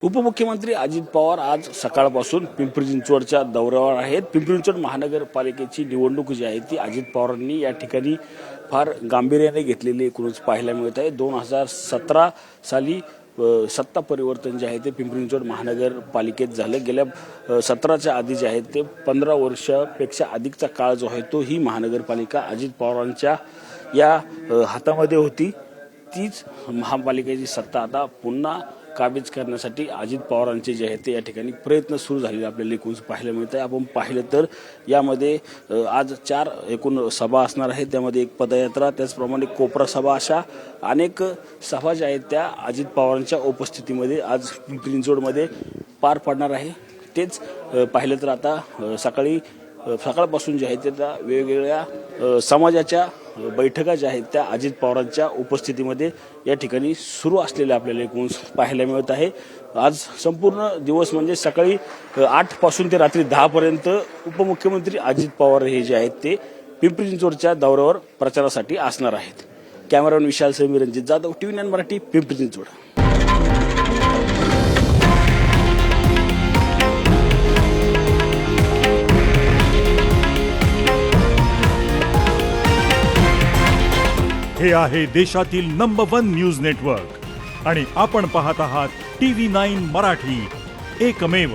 उपमुख्यमंत्री अजित पवार आज सकाळपासून पिंपरी चिंचवडच्या दौऱ्यावर आहेत। पिंपरी चिंचवड महानगरपालिकेची निवडणूक जी आहे ती अजित पवारांनी या ठिकाणी फार गांभीर्याने घेतलेली एकूणच पाहायला मिळत आहे। 2017 साली सत्ता परिवर्तन जे आहे ते पिंपरी चिंचवड महानगरपालिकेत झालं। गेल्या 17च्या आधी जे आहे ते 15 वर्षापेक्षा अधिकचा काळ जो आहे तो ही महानगरपालिका अजित पवारांच्या या हातामध्ये होती। तीच महापालिकेची सत्ता आता पुन्हा काबीज करण्यासाठी अजित पवारांचे जे आहे ते या ठिकाणी प्रयत्न सुरू झालेले आपल्याला एकूण पाहायला मिळत आहे। आपण पाहिलं तर यामध्ये आज 4 एकूण सभा असणार आहेत। त्यामध्ये एक पदयात्रा, त्याचप्रमाणे कोपरा सभा, अशा अनेक सभा ज्या आहेत त्या अजित पवारांच्या उपस्थितीमध्ये आज पिंपरी चिंचवडमध्ये पार पडणार आहे। तेच पाहिलं तर आता सकाळपासून जे आहे ते त्या वेगवेगळ्या समाजाच्या बैठका ज्या आहेत त्या अजित पवारांच्या उपस्थितीमध्ये या ठिकाणी सुरू असलेल्या आपल्याला एकूण पाहायला मिळत आहे। आज संपूर्ण दिवस म्हणजे सकाळी 8 पासून ते रात्री 10 पर्यंत उपमुख्यमंत्री अजित पवार हे जे आहेत ते पिंपरी चिंचवडच्या दौऱ्यावर प्रचारासाठी असणार आहेत। कॅमेरामॅन विशाल सह रणजित जाधव, TV9 मराठी, पिंपरी चिंचवड। हे आहे देशातील नंबर 1 न्यूज नेटवर्क आणि आपण पाहत आहात TV9 मराठी, एकमेव।